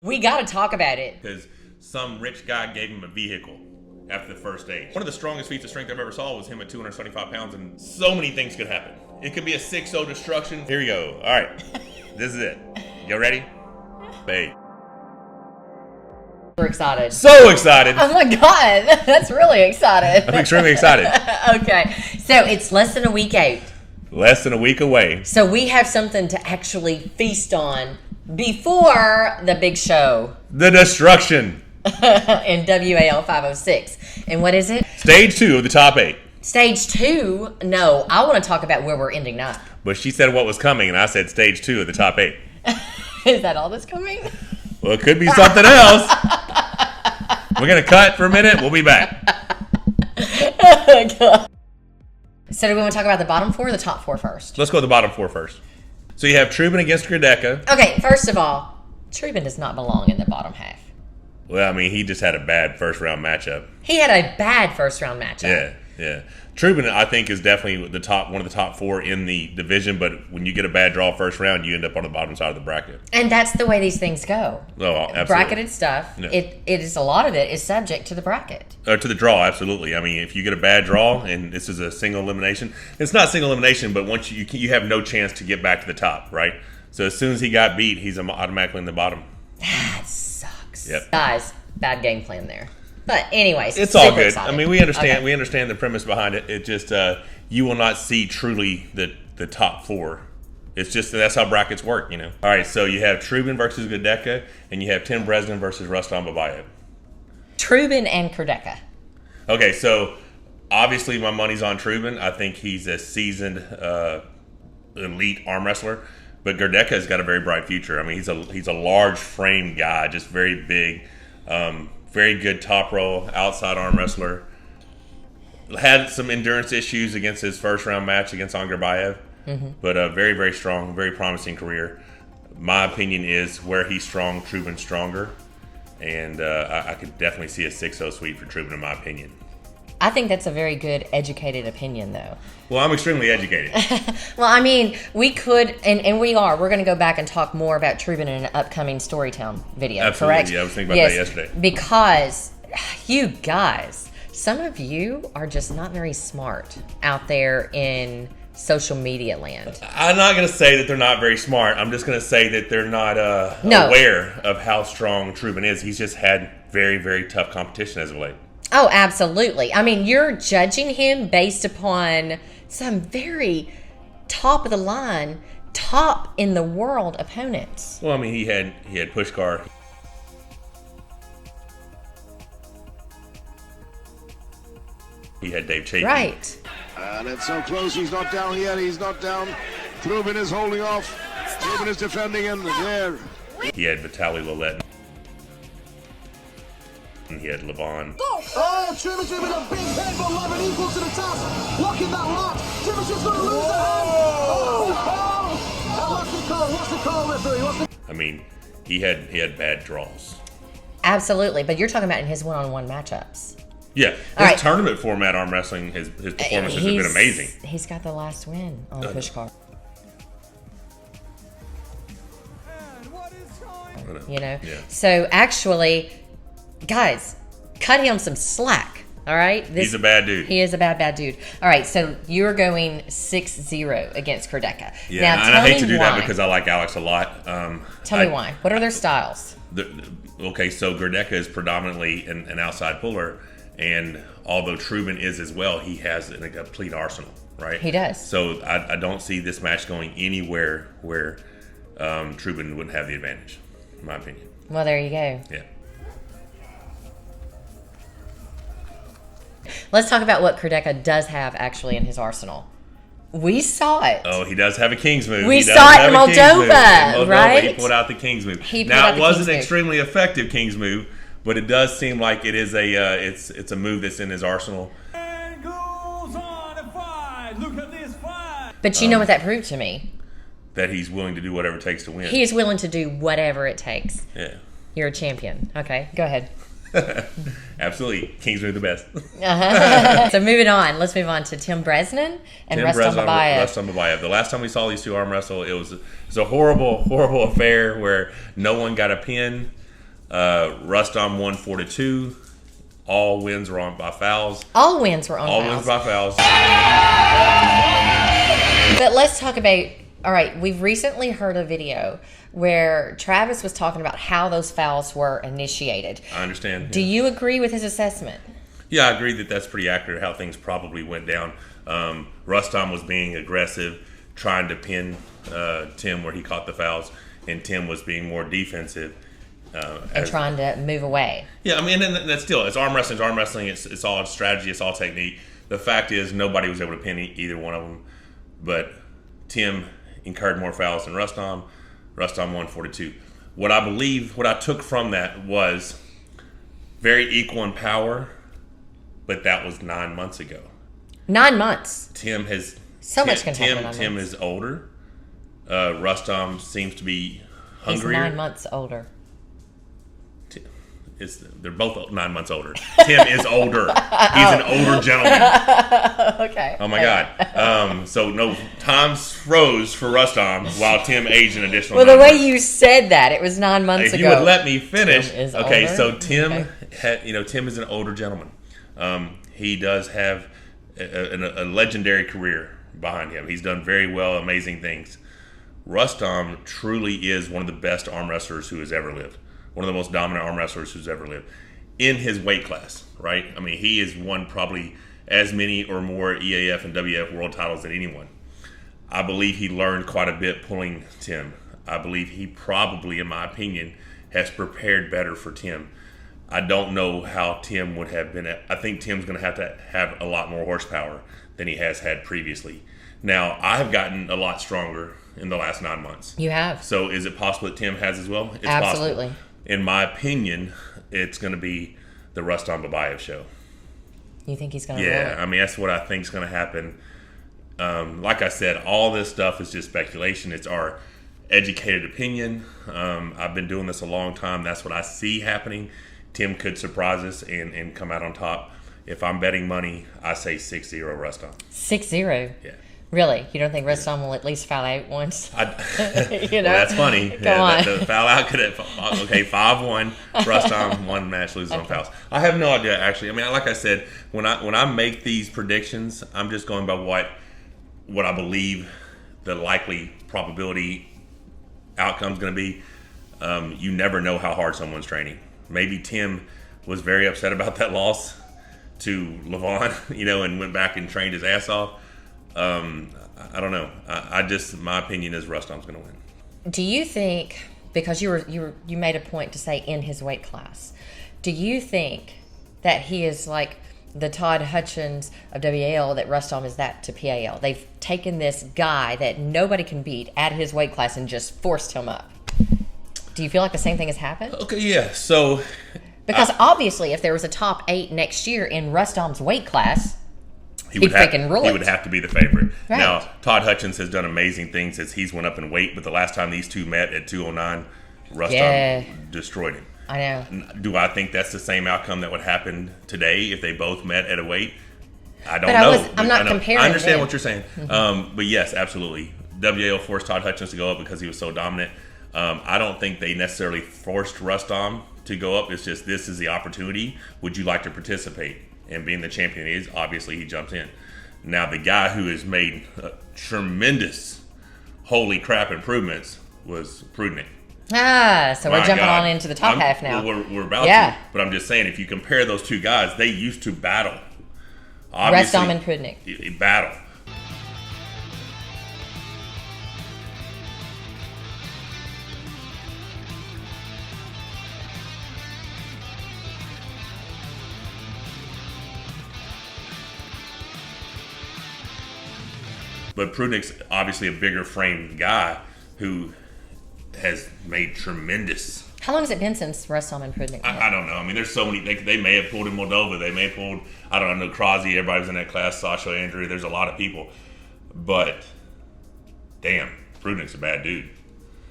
We got to talk about it. Because some rich guy gave him a vehicle after the first stage. One of the strongest feats of strength I've ever saw was him at 275 pounds, and so many things could happen. It could be a 6-0 destruction. Here we go. All right. This is it. You ready? Babe. We're excited. So excited. Oh my God. That's really excited. I'm extremely excited. Okay. So it's less than a week out. Less than a week away. So we have something to actually feast on before the big show. The destruction. In WAL 506. And what is it? Stage 2 of the top 8. Stage 2? No, I want to talk about where we're ending up. But she said what was coming, and I said stage 2 of the top 8. Is that all that's coming? Well, it could be something else. We're going to cut for a minute. We'll be back. Oh, God. So do we want to talk about the bottom 4 or the top 4 first? Let's go to the bottom 4 first. So you have Trubin against Kurdecha. Okay, first of all, Trubin does not belong in the bottom half. Well, I mean, he just had a bad first-round matchup. He had a bad first-round matchup. Yeah. Trubin, I think, is definitely one of the top 4 in the division, but when you get a bad draw first round, you end up on the bottom side of the bracket. And that's the way these things go. Oh, absolutely. Bracketed stuff, Yeah. it is a lot of it is subject to the bracket. Or to the draw, absolutely. I mean, if you get a bad draw, and this is a single elimination, it's not single elimination, but once you have no chance to get back to the top, right? So as soon as he got beat, he's automatically in the bottom. That sucks. Yep. Guys, bad game plan there. But anyways, it's all good. Excited. I mean, we understand. Okay. We understand the premise behind it. It just you will not see truly the top 4. It's just that's how brackets work, you know. All right, so you have Trubin versus Kurdecha, and you have Tim Bresnan versus Rustam Babaev. Trubin and Kurdecha. Okay, so obviously my money's on Trubin. I think he's a seasoned elite arm wrestler, but Kurdecha's got a very bright future. I mean, he's a large frame guy, just very big. Very good top row, outside arm wrestler. Had some endurance issues against his first round match against Babaev, but a very, very strong, very promising career. My opinion is where he's strong, Trubin's stronger. And I could definitely see a 6-0 sweep for Trubin, in my opinion. I think that's a very good, educated opinion, though. Well, I'm extremely educated. Well, I mean, we could, and we are. We're going to go back and talk more about Trubin in an upcoming Storytown video, Absolutely. correct? Yeah, I was thinking about that yesterday. Because you guys, some of you are just not very smart out there in social media land. I'm not going to say that they're not very smart. I'm just going to say that they're not aware of how strong Trubin is. He's just had very, very tough competition as of late. Oh, absolutely. I mean, you're judging him based upon some very top of the line, top in the world opponents. Well, I mean, he had Pushkar. He had Dave Chapin. Right. And it's so close, he's not down yet, he's not down. Trubin is holding off. Trubin is defending, and there. He had Vitaly Lillet. And he had Levon. Oh, Trubin a big head, but Levin equal to the task. Locking that lock. Trubin's just going to lose the hand. Oh, what's the call, referee? I mean, he had bad draws. Absolutely. But you're talking about in his one-on-one matchups. Yeah. His tournament format arm wrestling, his performances have been amazing. He's got the last win on Pushkar. You know? Yeah. So actually, guys, cut him some slack. All right? He's a bad dude. He is a bad dude. All right, so you're going 6-0 against Kurdecha. Yeah, now, and I hate to do that because I like Alex a lot. Tell me why. What are their styles? Okay, so Kurdecha is predominantly an outside puller, and although Trubin is as well, he has a complete arsenal, right? He does. So I don't see this match going anywhere where Trubin wouldn't have the advantage, in my opinion. Well, there you go. Yeah. Let's talk about what Kurdecha does have actually in his arsenal. We saw it. Oh, he does have a King's move. We saw it in Moldova, right? He pulled out the King's move. Now, it wasn't an extremely effective King's move, but it does seem like it is it's a move that's in his arsenal. And goes on a fight. Look at this fight. But you know what that proved to me? That he's willing to do whatever it takes to win. He is willing to do whatever it takes. Yeah. You're a champion. Okay, go ahead. Absolutely. King's move the best. So moving on. Let's move on to Tim Bresnan and Rustam Babaev. The last time we saw these two arm wrestle, it was a horrible, horrible affair where no one got a pin. Rustam won 4-2. All wins were on by fouls. All wins were on All fouls. wins by fouls. But let's talk about, all right, we've recently heard a video where Travis was talking about how those fouls were initiated. I understand. Do you agree with his assessment? Yeah, I agree that that's pretty accurate how things probably went down. Rustam was being aggressive, trying to pin Tim where he caught the fouls, and Tim was being more defensive. And trying to move away. Yeah, I mean, and that's still, it's arm wrestling. It's arm wrestling. It's all strategy. It's all technique. The fact is, nobody was able to pin either one of them. But Tim incurred more fouls than Rustam. Rustam won 4-2. What I took from that was very equal in power, but that was 9 months ago. 9 months. Much can happen in 9 months. Tim is older. Rustam seems to be hungrier. He's 9 months older. They're both 9 months older. Tim is older. He's an older gentleman. Okay. Oh my God. So no, time froze for Rustam while Tim aged an additional. Well, the 9 way months. you said that, it was 9 months ago. If you would let me finish. Tim is okay, older? so Tim Okay. Tim is an older gentleman. He does have a legendary career behind him. He's done very well, amazing things. Rustam truly is one of the best arm wrestlers who has ever lived. One of the most dominant arm wrestlers who's ever lived in his weight class, right? I mean, he has won probably as many or more EAF and WAF world titles than anyone. I believe he learned quite a bit pulling Tim. I believe he probably, in my opinion, has prepared better for Tim. I don't know how Tim would have been. I think Tim's going to have a lot more horsepower than he has had previously. Now, I have gotten a lot stronger in the last 9 months. You have. So is it possible that Tim has as well? It's Absolutely. possible. In my opinion, it's going to be the Rustam Babaev show. You think he's going to Yeah, roll? I mean, that's what I think is going to happen. Like I said, all this stuff is just speculation. It's our educated opinion. I've been doing this a long time. That's what I see happening. Tim could surprise us and come out on top. If I'm betting money, I say 6-0 Rustam. 6-0? Yeah. Really? You don't think Rustam will at least foul out once? You know? Well, that's funny. Come on. The foul out could have. Okay, 5-1. Rustam, one match loses on fouls. I have no idea, actually. I mean, like I said, when I make these predictions, I'm just going by what I believe the likely probability outcome is going to be. You never know how hard someone's training. Maybe Tim was very upset about that loss to Levon, and went back and trained his ass off. I don't know. My opinion is Rustam's going to win. Do you think, because you made a point to say in his weight class, do you think that he is like the Todd Hutchins of WAL, that Rustam is that to PAL? They've taken this guy that nobody can beat at his weight class and just forced him up. Do you feel like the same thing has happened? Okay, yeah. So, because obviously, if there was a top 8 next year in Rustam's weight class, he would freaking rule it. He would have to be the favorite. Right. Now, Todd Hutchins has done amazing things as he's went up in weight, but the last time these two met at 209, Rustam destroyed him. I know. Do I think that's the same outcome that would happen today if they both met at a weight? I don't know. I'm not comparing. I understand them. what you're saying. Mm-hmm. But yes, absolutely. WAL forced Todd Hutchins to go up because he was so dominant. I don't think they necessarily forced Rustam to go up. It's just, this is the opportunity. Would you like to participate? And being the champion he is, obviously he jumps in. Now, the guy who has made tremendous, holy crap improvements was Prudnik. So we're jumping on into the top half now. We're about to. But I'm just saying, if you compare those two guys, they used to battle. Obviously, Rustam and Prudnik. Battle. But Prudnik's obviously a bigger framed guy who has made tremendous. How long has it been since Rustam and Prudnik? I don't know. I mean, there's so many. They may have pulled in Moldova. They may have pulled, I don't know, Krasi. Everybody was in that class. Sasha, Andrew. There's a lot of people. But, damn, Prudnik's a bad dude.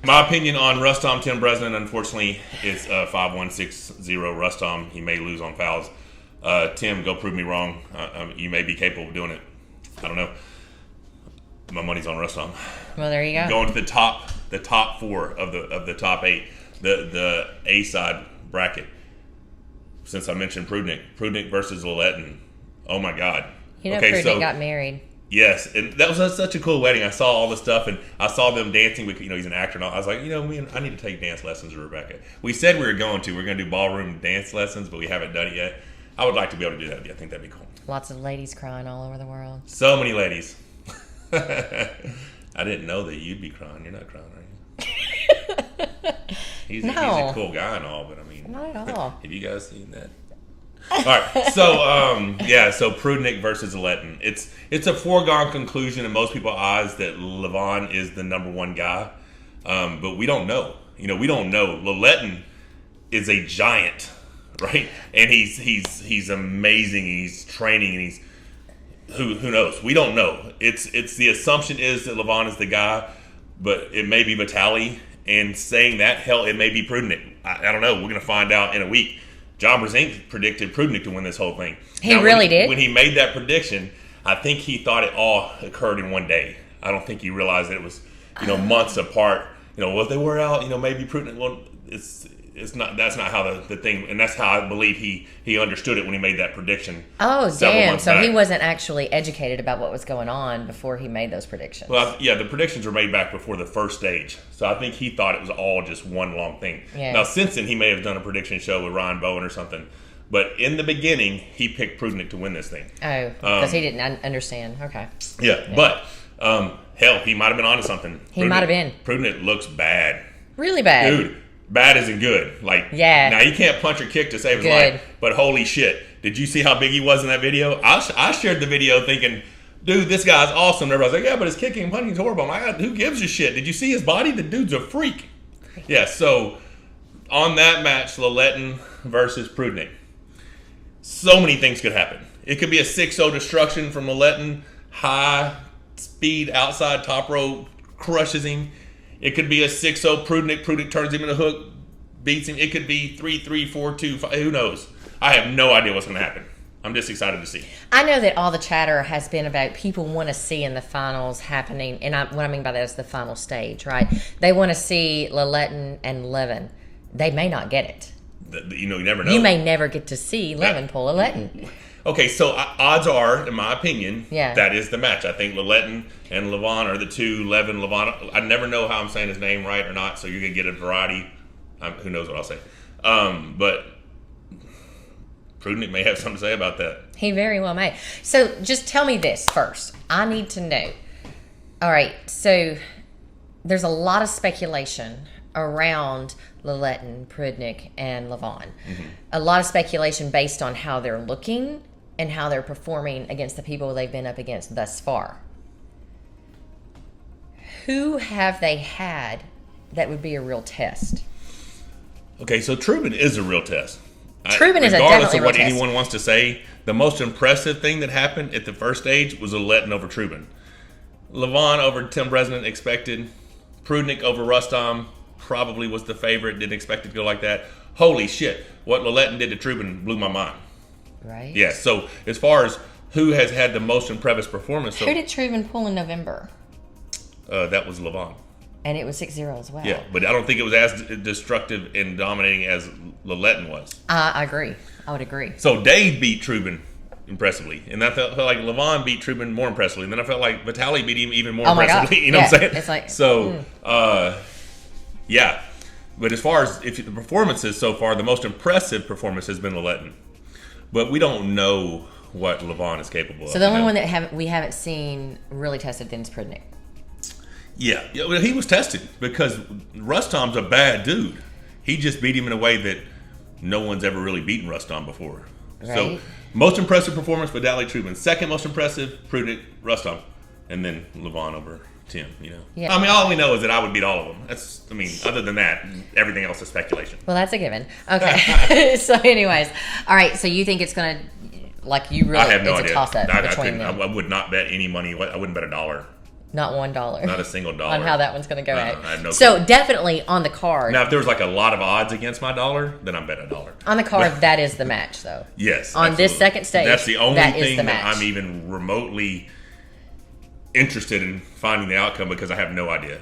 My opinion on Rustam, Tim Bresnan, unfortunately, is 5-1-6-0 Rustam. He may lose on fouls. Tim, go prove me wrong. You may be capable of doing it. I don't know. My money's on Rustam. Well, there you go. Going to the top 4 of the top 8. The A side bracket. Since I mentioned Prudnik versus Lilletten. Oh my God. Prudnik got married. Yes, and that was such a cool wedding. I saw all the stuff, and I saw them dancing with, he's an actor, and all. I was like, I need to take dance lessons with Rebecca. We said we were going to do ballroom dance lessons, but we haven't done it yet. I would like to be able to do that. I think that'd be cool. Lots of ladies crying all over the world. So many ladies. I didn't know that you'd be crying. You're not crying, are you? He's a cool guy and all, but I mean, not at all. Have you guys seen that? All right, so Prudnik versus Lilletten. It's a foregone conclusion in most people's eyes that Levon is the number one guy, but we don't know. We don't know. Lilletten is a giant, right? And he's amazing. He's training, and he's who knows? We don't know. It's the assumption is that Levon is the guy, but it may be Vitali. And saying that, hell, it may be Prudnik. I don't know. We're gonna find out in a week. John Brzezinski predicted Prudnik to win this whole thing. He really did? When he made that prediction, I think he thought it all occurred in one day. I don't think he realized that it was, months apart. If they were out, maybe Prudnik. Well, it's not. That's not how the thing. And that's how I believe he understood it when he made that prediction. Oh, damn! So he wasn't actually educated about what was going on before he made those predictions. Well, yeah, the predictions were made back before the first stage. So I think he thought it was all just one long thing. Yeah. Now, since then, he may have done a prediction show with Ryan Bowen or something. But in the beginning, he picked Prudnik to win this thing. Oh, because he didn't understand. Okay. Yeah. But hell, he might have been onto something. He might have been. Prudnik looks bad. Really bad. Dude, bad isn't good. Now he can't punch or kick to save his life. But holy shit. Did you see how big he was in that video? I shared the video thinking, dude, this guy's awesome. Everybody's like, yeah, but his kicking and punching is horrible. I'm like, who gives a shit? Did you see his body? The dude's a freak. Yeah, so on that match, Lilletten versus Prudnik, so many things could happen. It could be a 6-0 destruction from Lilletten, high speed outside top rope, crushes him. It could be a 6-0 Prudnik. Prudnik turns him in a hook, beats him. It could be 3-3, 4-2, 5. Who knows? I have no idea what's going to happen. I'm just excited to see. I know that all the chatter has been about people want to see in the finals happening, and what I mean by that is the final stage, right? They want to see Lilletten and Levin. They may not get it. You never know. You may never get to see Levin pull Lilletten. Okay, so odds are, in my opinion, yeah, that is the match. I think Lilletten and Levon are the two. Levon. I never know how I'm saying his name right or not, so you're going to get a variety. Who knows what I'll say. But Prudnik may have something to say about that. He very well may. So just tell me this first. I need to know. All right, so there's a lot of speculation around Lilletten, Prudnik, and Levon. Mm-hmm. A lot of speculation based on how they're looking and how they're performing against the people they've been up against thus far. Who have they had that would be a real test? Okay, so Trubin is a real test. Trubin is a definitely real test. Regardless of what anyone wants to say, the most impressive thing that happened at the first stage was Lilletten over Trubin. Levon over Tim Bresnan expected. Prudnik over Rustam probably was the favorite. Didn't expect it to go like that. Holy shit. What Lilletten did to Trubin blew my mind. Right. Yeah, so as far as who has had the most impressive performance. Who did Trubin pull in November? That was Levon. And it was 6-0 as well. Yeah, but I don't think it was as destructive and dominating as Lilletten was. I agree. I would agree. So Dave beat Trubin impressively. And I felt like Levon beat Trubin more impressively. And then I felt like Vitali beat him even more impressively. You know what I'm saying? It's like, so, yeah. But as far as the performances so far, the most impressive performance has been Lilletten. But we don't know what Levon is capable of. So the only one that we haven't seen really tested then is Prudnik. Yeah, well, he was tested because Rustam's a bad dude. He just beat him in a way that no one's ever really beaten Rustam before. Right. So, most impressive performance for Vitali Trubin. Second most impressive, Prudnik, Rustam. And then Levon over Tim, Yeah. I mean, all we know is that I would beat all of them. Other than that, everything else is speculation. Well, that's a given. Okay. So anyways, all right, so you think it's going to, I have no idea. It's a toss-up between them. I would not bet any money. I wouldn't bet $1. Not $1. Not a single dollar. On how that one's going to go out. I have no so clue. Definitely on the card. Now, if there was a lot of odds against my dollar, then I'm bet $1. On the card, that is the match, though. Yes. On absolutely. this second stage, that's the only thing the that match. I'm even remotely interested in finding the outcome because I have no idea.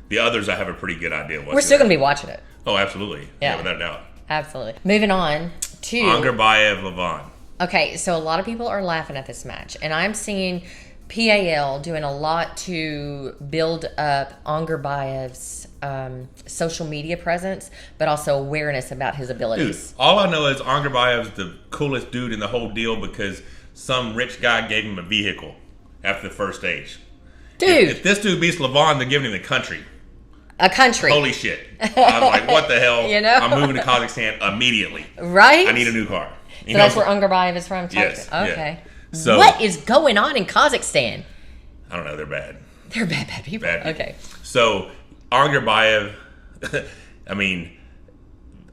The others, I have a pretty good idea. We're still going to be watching it. Oh, absolutely. Yeah, without a doubt. Absolutely. Moving on to Babaev Levon. Okay, so a lot of people are laughing at this match, and I'm seeing PAL doing a lot to build up Babaev's social media presence, but also awareness about his abilities. Dude, all I know is Babaev's the coolest dude in the whole deal because some rich guy gave him a vehicle after the first stage. Dude. If this dude beats Levon, they're giving him the country. A country. Holy shit. I was like, what the hell? You know? I'm moving to Kazakhstan immediately. Right? I need a new car. So that's where Babaev is from? Yes. Okay. Yeah. So, what is going on in Kazakhstan? I don't know. They're bad. They're bad people. Bad people. Okay. So, Babaev, I mean,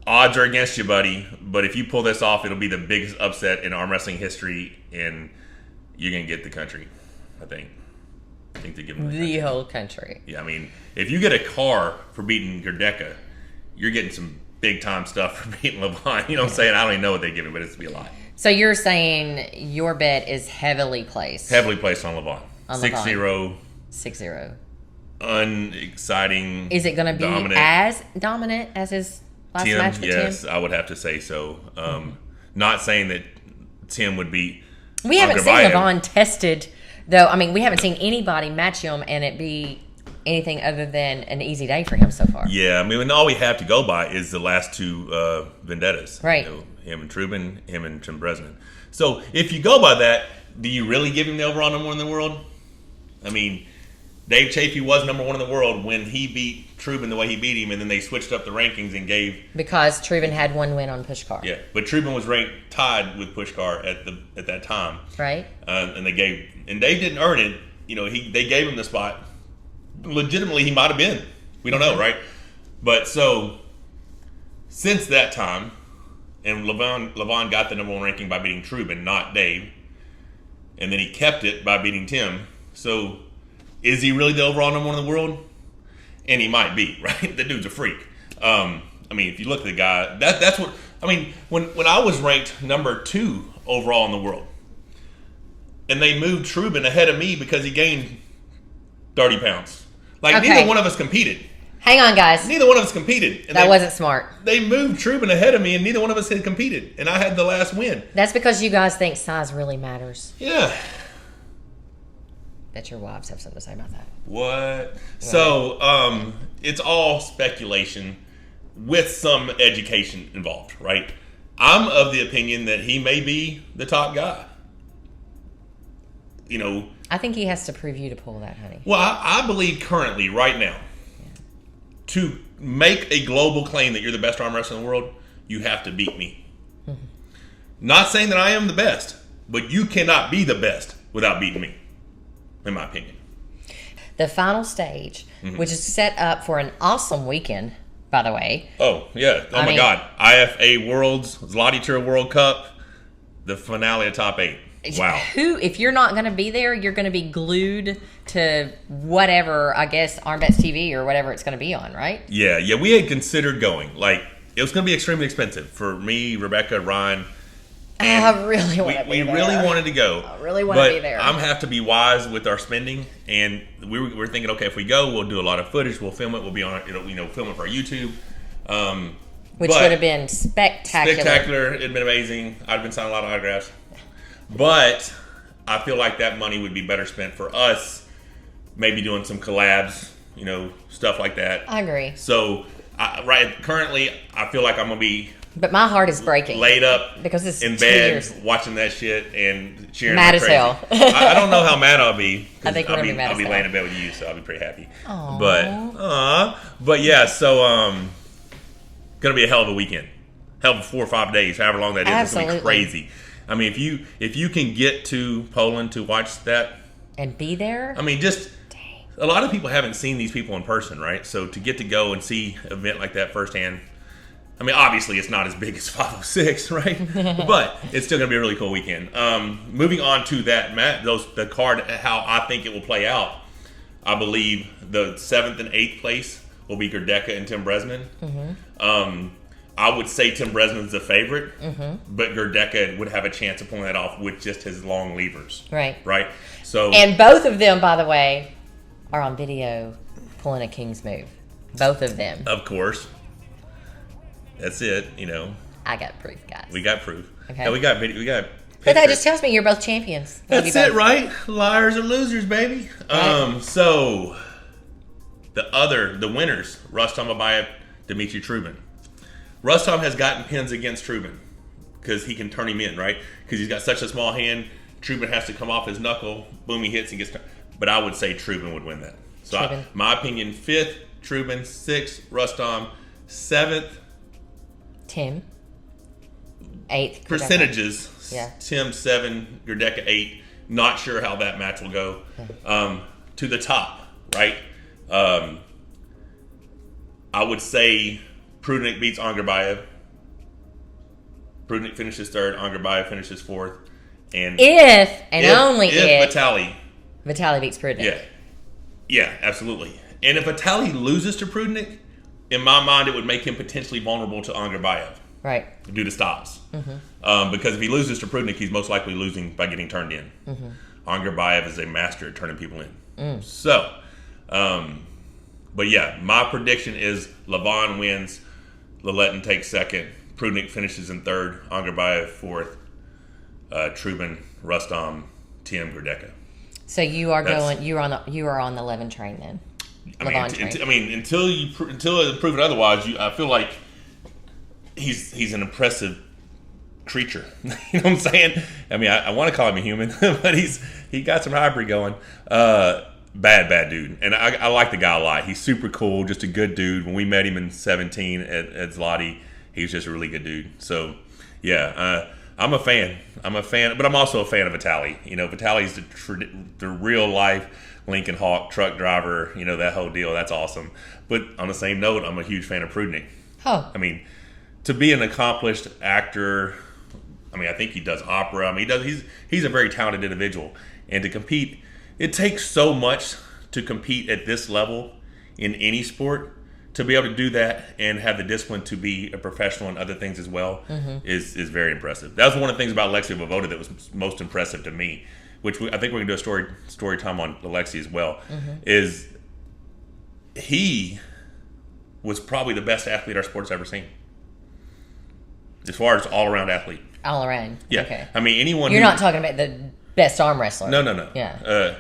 odds are against you, buddy. But if you pull this off, it'll be the biggest upset in arm wrestling history, and you're going to get the country, I think. I think they give him the whole country. Yeah, I mean, if you get a car for beating Kurdecha, you're getting some big-time stuff for beating Levon. You know what I'm saying? I don't even know what they give him, but it's to be a lot. So you're saying your bet is heavily placed? Heavily placed on Levon. 6-0. 6-0. Unexciting. Is it going to be dominant. As dominant as his last Tim, match with yes, Tim? I would have to say so. Not saying that Tim would beat We haven't seen Babaev. Levon tested, though. I mean, we haven't seen anybody match him and it be anything other than an easy day for him so far. Yeah, I mean, all we have to go by is the last two vendettas. Right. You know, him and Trubin, him and Tim Bresnan. So if you go by that, do you really give him the overall number one in the world? I mean, Dave Chafee was number one in the world when he beat Trubin the way he beat him, and then they switched up the rankings and gave... Because Trubin had one win on Pushkar. Yeah, but Trubin was ranked tied with Pushkar at that time. Right. And they gave... And Dave didn't earn it. You know, they gave him the spot. Legitimately, he might have been. We don't know, right? But so, since that time, and Levon got the number one ranking by beating Trubin, not Dave. And then he kept it by beating Tim. So, is he really the overall number one in the world? And he might be, right? The dude's a freak. I mean, if you look at the guy, that's what... I mean, when I was ranked number 2 overall in the world, and they moved Trubin ahead of me because he gained 30 pounds. Like, Okay. neither one of us competed. Hang on, guys. Neither one of us competed. And That wasn't smart. They moved Trubin ahead of me, and neither one of us had competed. And I had the last win. That's because you guys think size really matters. Yeah. Bet your wives have something to say about that. What? So, it's all speculation with some education involved, right? I'm of the opinion that he may be the top guy. You know... I think he has to prove you to pull that, honey. Well, I believe currently, right now, to make a global claim that you're the best arm wrestler in the world, you have to beat me. Mm-hmm. Not saying that I am the best, but you cannot be the best without beating me, in my opinion. The final stage, which is set up for an awesome weekend, by the way. Oh, yeah. Oh, my God. IFA Worlds, Zloty Tour World Cup, the finale of Top 8. Wow. If you're not going to be there, you're going to be glued to whatever, I guess, Armbets TV or whatever it's going to be on, right? Yeah. We had considered going. Like, it was going to be extremely expensive for me, Rebecca, Ryan. I really want to be there. We really wanted to go. I really want to be there. I'm have to be wise with our spending, and we're thinking, okay, if we go, we'll do a lot of footage. We'll film it. We'll be on it. Film it for our YouTube. Which would have been spectacular. Spectacular. It'd been amazing. I'd been signing a lot of autographs. But I feel like that money would be better spent for us, maybe doing some collabs, stuff like that. I agree. So, currently, I feel like I'm going to be But my heart is breaking. laid up because it's in 2 bed years. watching that shit and cheering Mad like as crazy. hell. I don't know how mad I'll be. I think we're going to be mad I'll as be hell. laying in bed with you, so I'll be pretty happy. Aww. But yeah, so gonna be a hell of a weekend. Hell of a 4 or 5 days, however long that is. Absolutely. It's gonna be crazy. I mean, if you can get to Poland to watch that, And be there? I mean, just a lot of people haven't seen these people in person, right? So to get to go and see an event like that firsthand, I mean, obviously it's not as big as 506, right? But it's still going to be a really cool weekend. Moving on to that, the card, how I think it will play out. I believe the 7th and 8th place will be Kurdecha and Tim Bresnan. I would say Tim Bresnan's the favorite, but Kurdecha would have a chance of pulling that off with just his long levers. Right. So, And both of them, by the way, are on video pulling a King's move. Both of them. of course. That's it. I got proof, guys. We got proof. Okay. Yeah, we got video. We got. But that pictures. just tells me you're both champions. That's it, right? Liars or losers, baby. Right. So the winners, Rustam Babaev, Dmitry Trubin. Rustam has gotten pins against Trubin because he can turn him in, right? Because he's got such a small hand. Trubin has to come off his knuckle. Boom, he hits and gets. But I would say Trubin would win that. So my opinion: 5th, Trubin; 6th, Rustam; 7th, Tim; 8th, percentages. Yeah. Tim 7, Kurdecha 8. Not sure how that match will go. To the top, right? I would say Prudnik beats Angerbayev. Prudnik finishes 3rd. Angerbayev finishes 4th. And only if Vitaly beats Prudnik. Yeah, absolutely. And if Vitaly loses to Prudnik, in my mind, it would make him potentially vulnerable to Angerbayev. Right. Due to stops. Because if he loses to Prudnik, he's most likely losing by getting turned in. Angerbayev is a master at turning people in. So, but yeah, my prediction is Lavon wins, Laletin takes 2nd, Prudnik finishes in 3rd, Angerbayev 4th, Trubin, Rustam, Tim, Kurdecha. So you are on the Levin train then. Until it's proven otherwise, I feel like he's an impressive creature. You know what I'm saying? I want to call him a human, but he got some hybrid going. Bad dude, and I like the guy a lot. He's super cool, just a good dude. When we met him in 17 at Zloty, he was just a really good dude. So yeah, I'm a fan, but I'm also a fan of Vitaly. Vitaly's the real life Lincoln Hawk truck driver. That whole deal. That's awesome. But on the same note, I'm a huge fan of Prudnik. Oh. To be an accomplished actor, I think he does opera. He's a very talented individual, and to compete, it takes so much to compete at this level in any sport. To be able to do that and have the discipline to be a professional in other things as well is very impressive. That was one of the things about Alexei Vovoda that was most impressive to me, which I think we're going to do a story time on Alexei as well, is he was probably the best athlete our sport's ever seen. As far as all-around athlete. All around. Yeah. Okay. Anyone. You're not talking about the best arm wrestler. No. Yeah.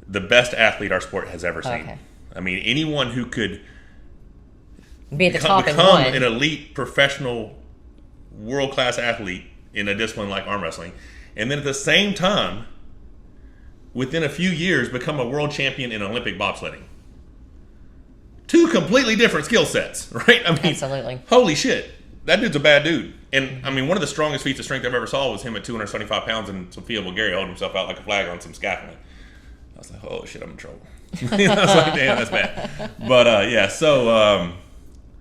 The best athlete our sport has ever seen. Okay. Anyone who could be at the top and become one. an elite, professional, world-class athlete in a discipline like arm wrestling, and then at the same time, within a few years, become a world champion in Olympic bobsledding. 2 completely different skill sets, right? Absolutely. Holy shit. That dude's a bad dude. And, one of the strongest feats of strength I've ever saw was him at 275 pounds in Sofia, Bulgaria, holding himself out like a flag on some scaffolding. I was like, oh, shit, I'm in trouble. I was like, damn, that's bad. But, yeah, so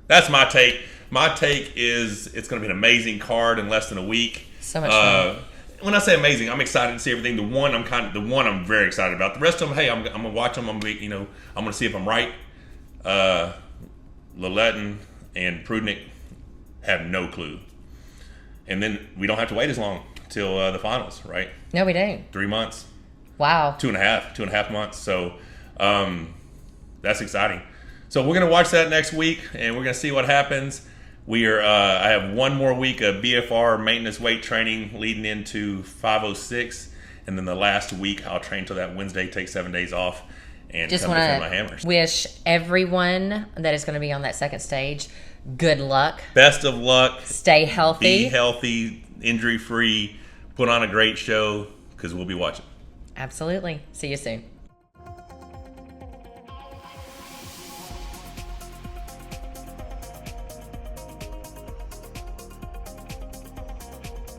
that's my take. My take is it's going to be an amazing card in less than a week. So much fun. When I say amazing, I'm excited to see everything. The one I'm very excited about. The rest of them, hey, I'm going to watch them. I'm going to see if I'm right. Laletin and Prudnik have no clue. And then we don't have to wait as long till the finals, right? No, we don't. 3 months. Wow. 2.5 months. So that's exciting. So we're going to watch that next week, and we're going to see what happens. I have one more week of BFR maintenance weight training leading into 506, and then the last week I'll train till that Wednesday, take 7 days off, and just come defend my hammers. Wish everyone that is going to be on that second stage good luck. Best of luck. Stay healthy. Be healthy, injury-free. Put on a great show, because we'll be watching. Absolutely. See you soon.